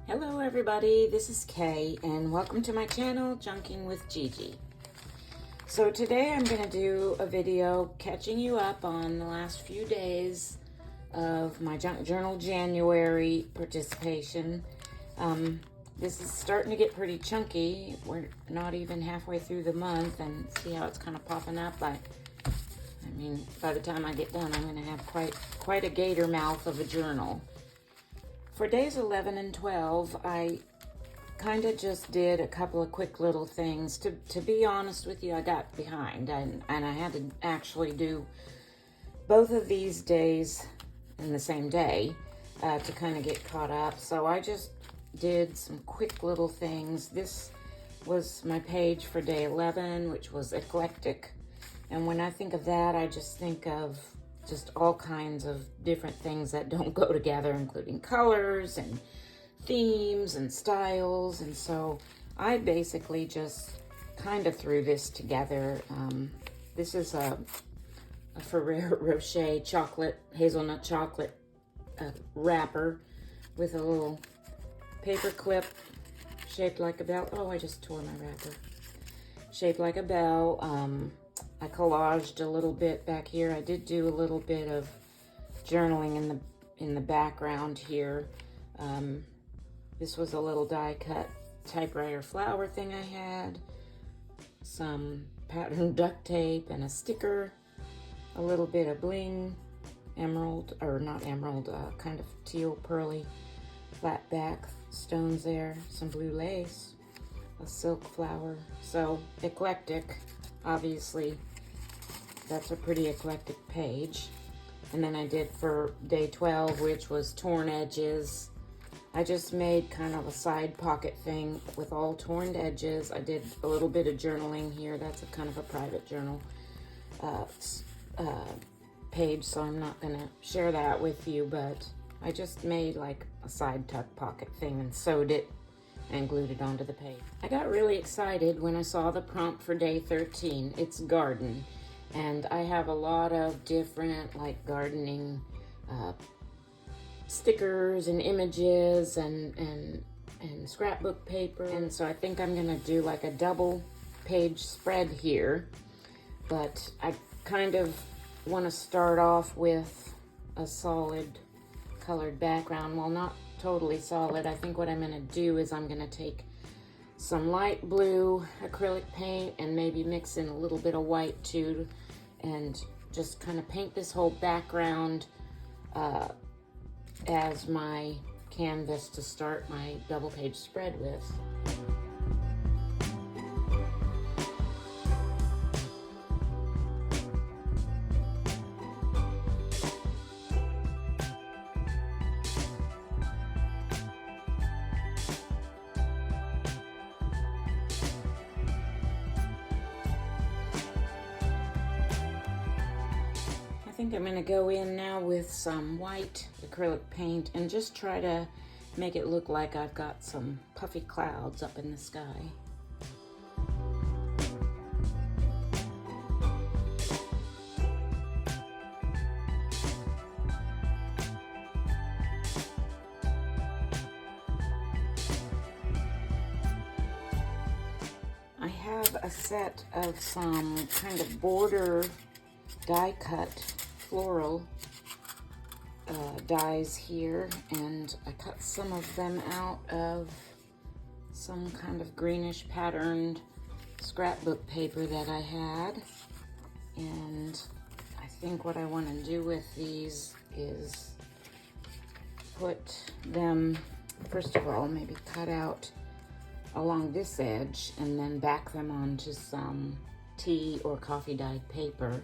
Hello everybody, this is Kay and welcome to my channel, Junking with Gigi. So today I'm going to do a video catching you up on the last few days of my Junk Journal January participation. This is starting to get pretty chunky. We're not even halfway through the month and see how it's kind of popping up. I mean, by the time I get done, I'm going to have quite a gator mouth of a journal. For days 11 and 12, I kind of just did a couple of quick little things. To be honest with you, I got behind, and I had to actually do both of these days in the same day to kind of get caught up. So I just did some quick little things. This was my page for day 11, which was eclectic. And when I think of that, I just think of just all kinds of different things that don't go together, including colors and themes and styles. And so I basically just kind of threw this together. This is a Ferrero Rocher chocolate, hazelnut chocolate wrapper with a little paper clip shaped like a bell. Oh, I just tore my wrapper. Shaped like a bell. I collaged a little bit back here. I did do a little bit of journaling in the background here. This was a little die cut typewriter flower thing I had. Some patterned duct tape and a sticker. A little bit of bling. Emerald, or not emerald, kind of teal pearly flat back stones there. Some blue lace. A silk flower. So eclectic, obviously. That's a pretty eclectic page. And then I did for day 12, which was torn edges. I just made kind of a side pocket thing with all torn edges. I did a little bit of journaling here. That's a kind of a private journal page, so I'm not gonna share that with you, but I just made like a side tuck pocket thing and sewed it and glued it onto the page. I got really excited when I saw the prompt for day 13. It's garden. And I have a lot of different like gardening stickers and images and scrapbook paper. And so I think I'm gonna do like a double page spread here. But I kind of want to start off with a solid colored background. Well, not totally solid. I think what I'm gonna do is I'm gonna take some light blue acrylic paint and maybe mix in a little bit of white too, and just kind of paint this whole background as my canvas to start my double page spread with. I think I'm going to go in now with some white acrylic paint and just try to make it look like I've got some puffy clouds up in the sky. I have a set of some kind of border die cut floral dies here, and I cut some of them out of some kind of greenish patterned scrapbook paper that I had. And I think what I want to do with these is put them, first of all, maybe cut out along this edge and then back them onto some tea or coffee dyed paper.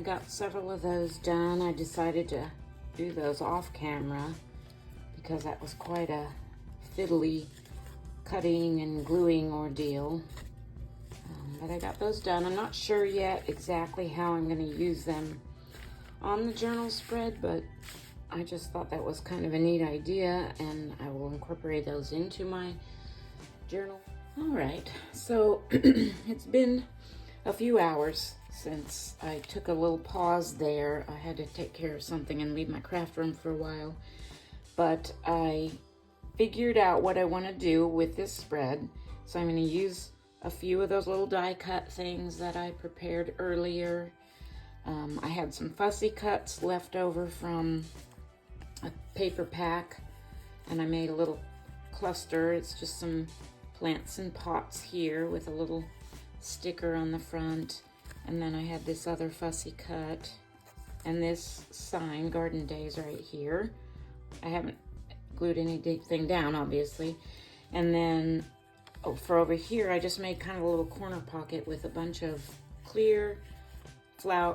got several of those done. I decided to do those off camera because that was quite a fiddly cutting and gluing ordeal. But I got those done. I'm not sure yet exactly how I'm going to use them on the journal spread, but I just thought that was kind of a neat idea, and I will incorporate those into my journal. All right, so it's been a few hours since I took a little pause there. I had to take care of something and leave my craft room for a while, but I figured out what I want to do with this spread. So I'm going to use a few of those little die cut things that I prepared earlier. I had some fussy cuts left over from a paper pack, and I made a little cluster. It's just some plants and pots here with a little sticker on the front. And then I had this other fussy cut and this sign, Garden Days, right here. I haven't glued anything down, obviously. And then for over here, I just made kind of a little corner pocket with a bunch of clear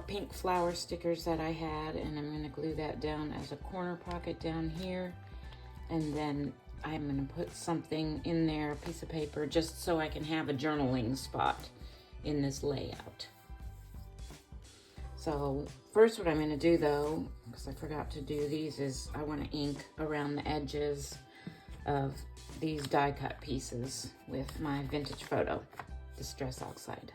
pink flower stickers that I had, and I'm going to glue that down as a corner pocket down here. And then I'm going to put something in there, a piece of paper, just so I can have a journaling spot in this layout. So first what I'm going to do, though, because I forgot to do these, is I want to ink around the edges of these die cut pieces with my vintage photo Distress Oxide.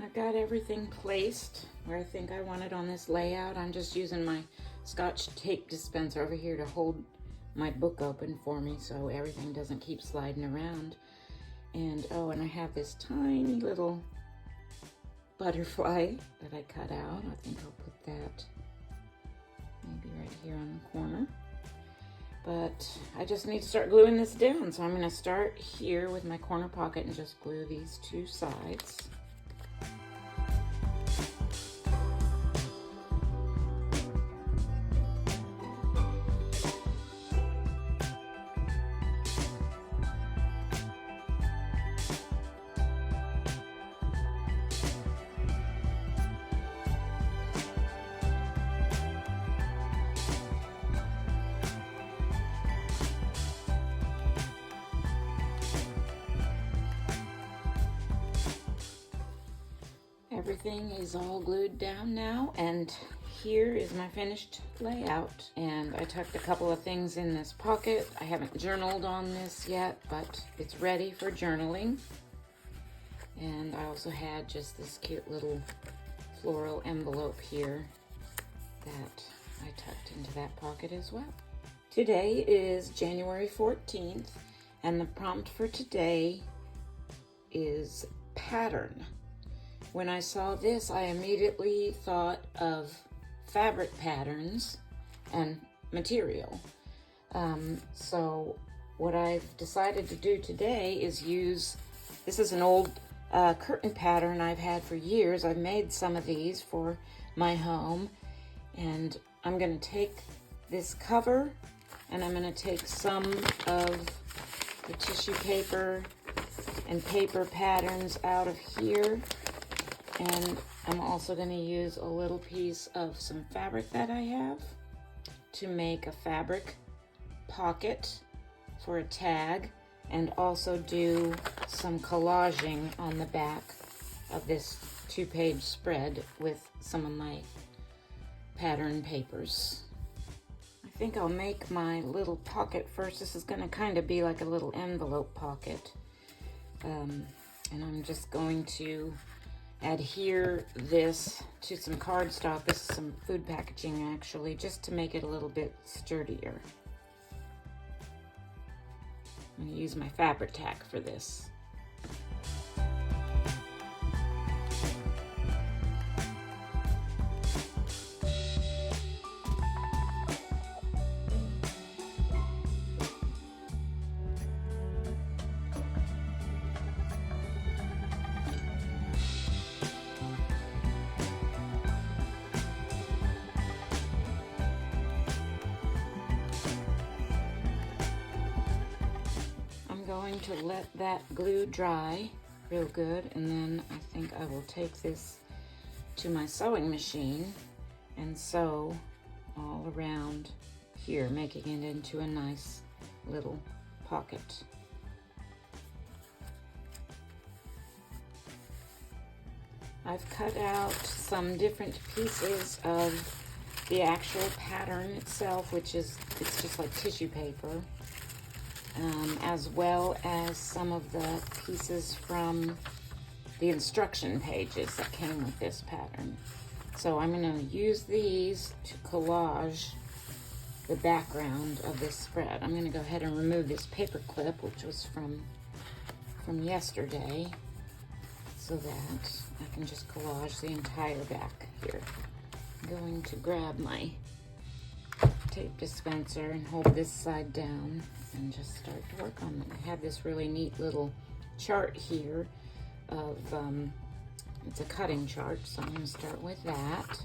I've got everything placed where I think I want it on this layout. I'm just using my Scotch tape dispenser over here to hold my book open for me so everything doesn't keep sliding around. And oh, and I have this tiny little butterfly that I cut out. I think I'll put that maybe right here on the corner. But I just need to start gluing this down. So I'm going to start here with my corner pocket and just glue these two sides. Everything is all glued down now, and here is my finished layout. And I tucked a couple of things in this pocket. I haven't journaled on this yet, but it's ready for journaling. And I also had just this cute little floral envelope here that I tucked into that pocket as well. Today is January 14th, and the prompt for today is pattern. When I saw this, I immediately thought of fabric patterns and material. So what I've decided to do today is use, this is an old curtain pattern I've had for years. I've made some of these for my home, and I'm going to take this cover and I'm going to take some of the tissue paper and paper patterns out of here. And I'm also going to use a little piece of some fabric that I have to make a fabric pocket for a tag, and also do some collaging on the back of this 2-page spread with some of my pattern papers. I think I'll make my little pocket first. This is going to kind of be like a little envelope pocket. And I'm just going to adhere this to some cardstock. This is some food packaging, actually, just to make it a little bit sturdier. I'm going to use my fabric tack for this. going to let that glue dry real good, and then I think I will take this to my sewing machine and sew all around here, making it into a nice little pocket. I've cut out some different pieces of the actual pattern itself, it's just like tissue paper, as well as some of the pieces from the instruction pages that came with this pattern. So I'm going to use these to collage the background of this spread. I'm going to go ahead and remove this paper clip, which was from yesterday, so that I can just collage the entire back here. I'm going to grab my tape dispenser and hold this side down and just start to work on it. I have this really neat little chart here of, it's a cutting chart, so I'm going to start with that.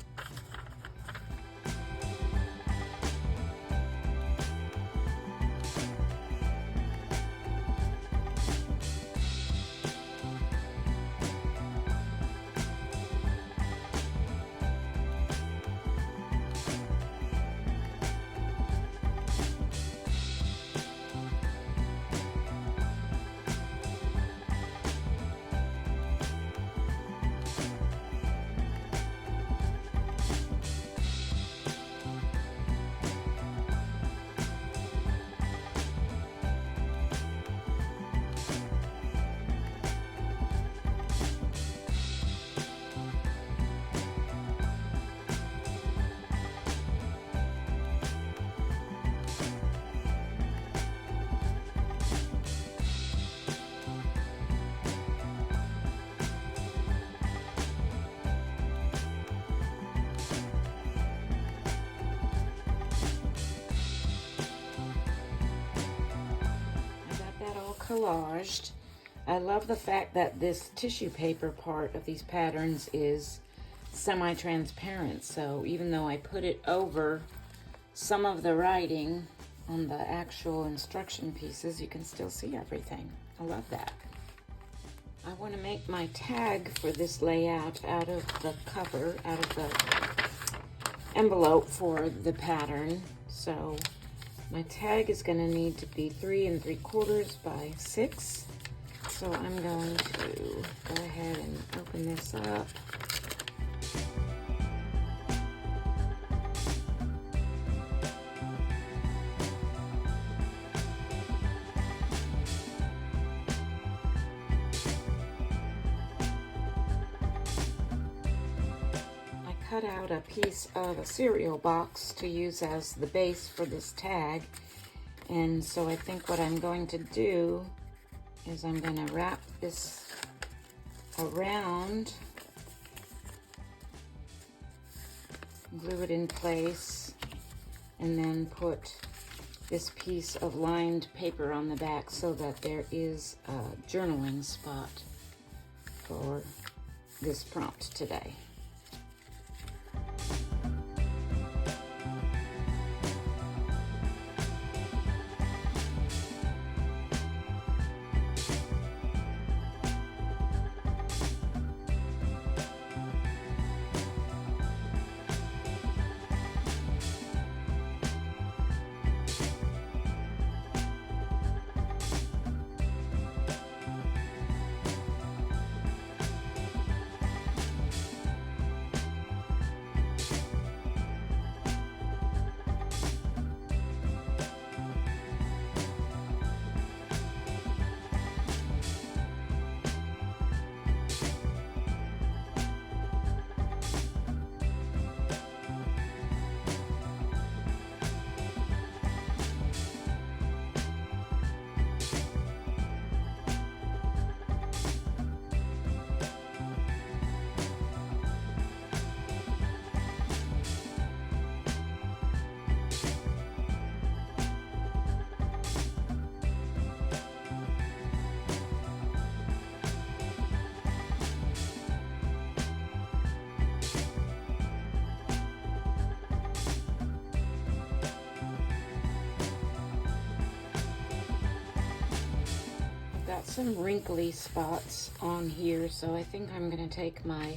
Collaged. I love the fact that this tissue paper part of these patterns is semi-transparent, so even though I put it over some of the writing on the actual instruction pieces, you can still see everything. I love that. I want to make my tag for this layout out of the cover, out of the envelope for the pattern, so my tag is going to need to be 3 3/4 by 6. So I'm going to go ahead and open this up. Cut out a piece of a cereal box to use as the base for this tag, and so I think what I'm going to do is I'm going to wrap this around, glue it in place, and then put this piece of lined paper on the back so that there is a journaling spot for this prompt today. got some wrinkly spots on here, so I think I'm going to take my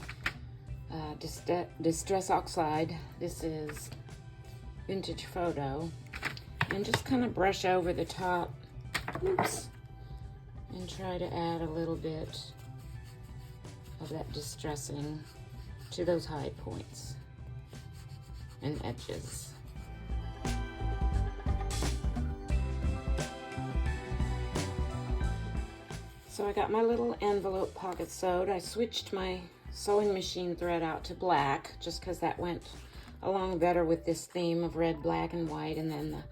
Distress Oxide, this is Vintage Photo, and just kind of brush over the top, oops, and try to add a little bit of that distressing to those high points and edges. So I got my little envelope pocket sewed. I switched my sewing machine thread out to black just because that went along better with this theme of red, black, and white, and then the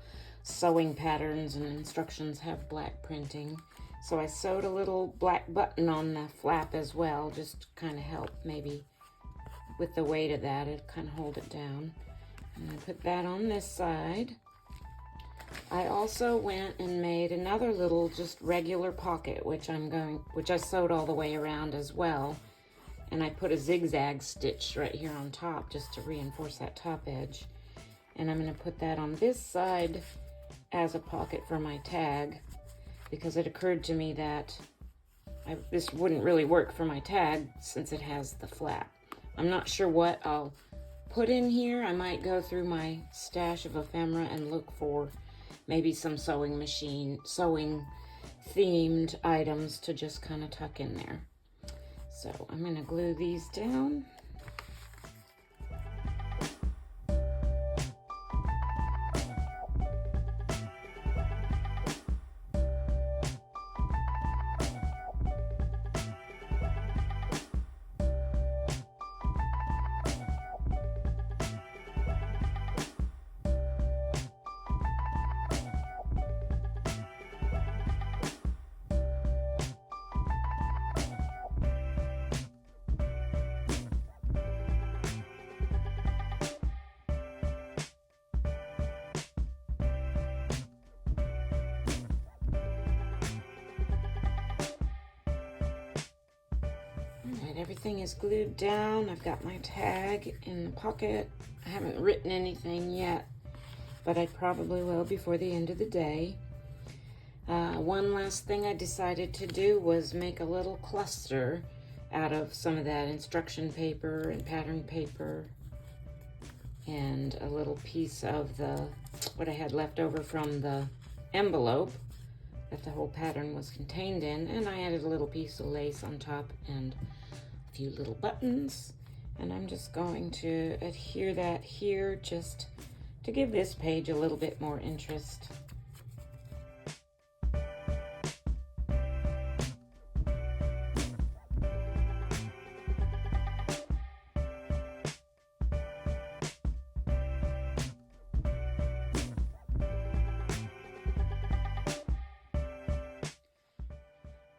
sewing patterns and instructions have black printing. So I sewed a little black button on the flap as well, just to kind of help maybe with the weight of that, it kind of hold it down. And I put that on this side. I also went and made another little just regular pocket, which I sewed all the way around as well. And I put a zigzag stitch right here on top just to reinforce that top edge. And I'm going to put that on this side as a pocket for my tag, because it occurred to me that this wouldn't really work for my tag since it has the flap. I'm not sure what I'll put in here. I might go through my stash of ephemera and look for maybe some sewing themed items to just kind of tuck in there. So I'm going to glue these down. Alright, everything is glued down. I've got my tag in the pocket. I haven't written anything yet, but I probably will before the end of the day. One last thing I decided to do was make a little cluster out of some of that instruction paper and pattern paper and a little piece of what I had left over from the envelope that the whole pattern was contained in, and I added a little piece of lace on top and a few little buttons, and I'm just going to adhere that here just to give this page a little bit more interest.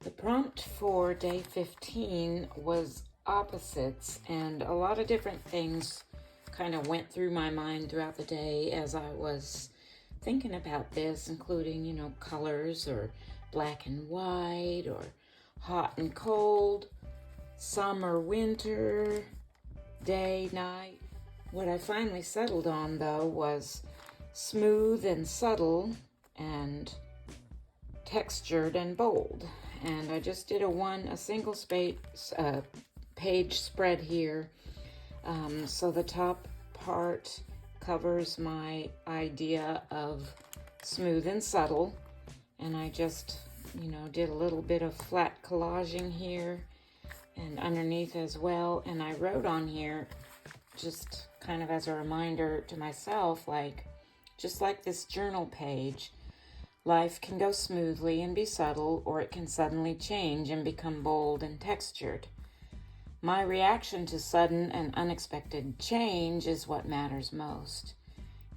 The prompt for day 15 was opposites, and a lot of different things kind of went through my mind throughout the day as I was thinking about this, including, you know, colors or black and white or hot and cold, summer, winter, day, night. What I finally settled on, though, was smooth and subtle and textured and bold. And I just did a single page spread here. So the top part covers my idea of smooth and subtle. And I just, you know, did a little bit of flat collaging here and underneath as well. And I wrote on here, just kind of as a reminder to myself, like, just like this journal page, life can go smoothly and be subtle, or it can suddenly change and become bold and textured. My reaction to sudden and unexpected change is what matters most.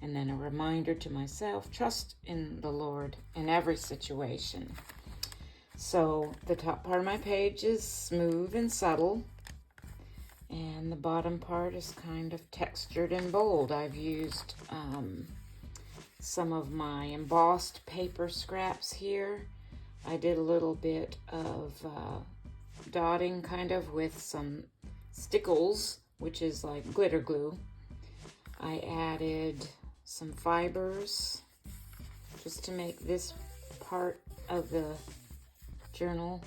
And then a reminder to myself, trust in the Lord in every situation. So the top part of my page is smooth and subtle, and the bottom part is kind of textured and bold. I've used some of my embossed paper scraps here. I did a little bit of dotting kind of with some stickles, which is like glitter glue. I added some fibers just to make this part of the journal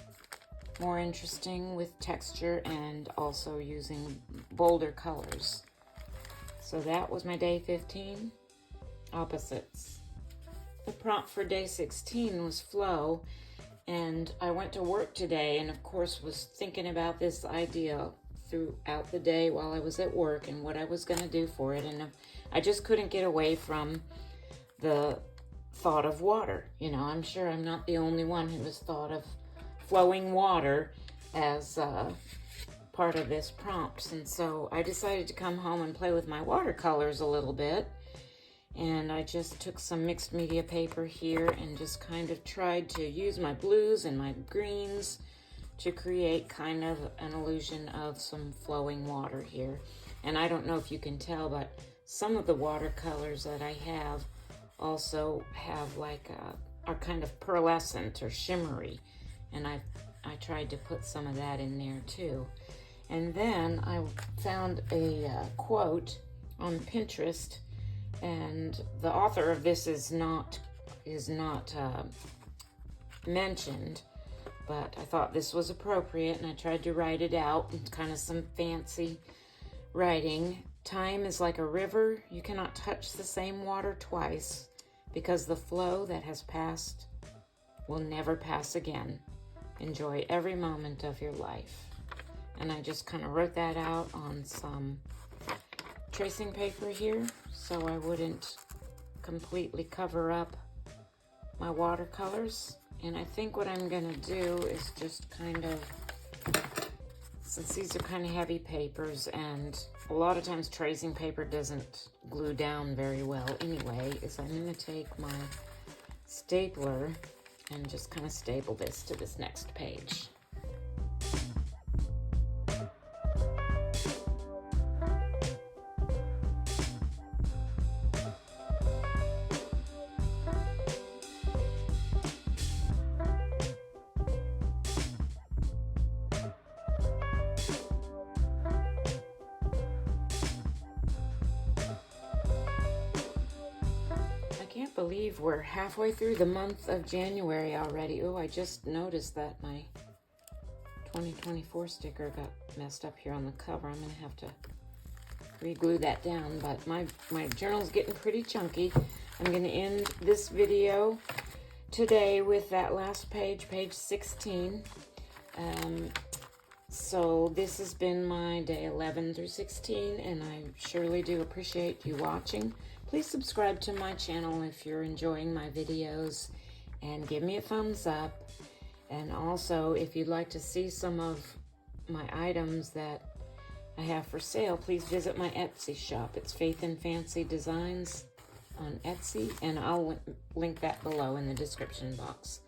more interesting with texture and also using bolder colors. So that was my day 15, opposites. The prompt for day 16 was flow, and I went to work today and of course was thinking about this idea throughout the day while I was at work and what I was going to do for it, and I just couldn't get away from the thought of water. You know, I'm sure I'm not the only one who has thought of flowing water as part of this prompt. And so I decided to come home and play with my watercolors a little bit. And I just took some mixed media paper here and just kind of tried to use my blues and my greens to create kind of an illusion of some flowing water here. And I don't know if you can tell, but some of the watercolors that I have also have like are kind of pearlescent or shimmery, and I tried to put some of that in there too. And then I found a quote on Pinterest, and the author of this is not mentioned, but I thought this was appropriate, and I tried to write it out in kind of some fancy writing. Time is like a river. You cannot touch the same water twice, because the flow that has passed will never pass again. Enjoy every moment of your life. And I just kind of wrote that out on some tracing paper here so I wouldn't completely cover up my watercolors. And I think what I'm gonna do is just kind of, since these are kind of heavy papers and a lot of times tracing paper doesn't glue down very well anyway, is I'm gonna take my stapler and just kind of staple this to this next page. I can't believe we're halfway through the month of January already. Oh, I just noticed that my 2024 sticker got messed up here on the cover. I'm going to have to re-glue that down, but my journal's getting pretty chunky. I'm going to end this video today with that last page, page 16. So this has been my day 11 through 16, and I surely do appreciate you watching. Please subscribe to my channel if you're enjoying my videos, and give me a thumbs up. And also, if you'd like to see some of my items that I have for sale, please visit my Etsy shop. It's Faith and Fancy Designs on Etsy, and I'll link that below in the description box.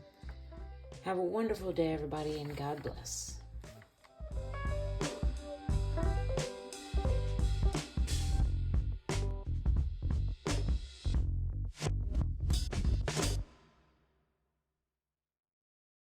Have a wonderful day, everybody, and God bless.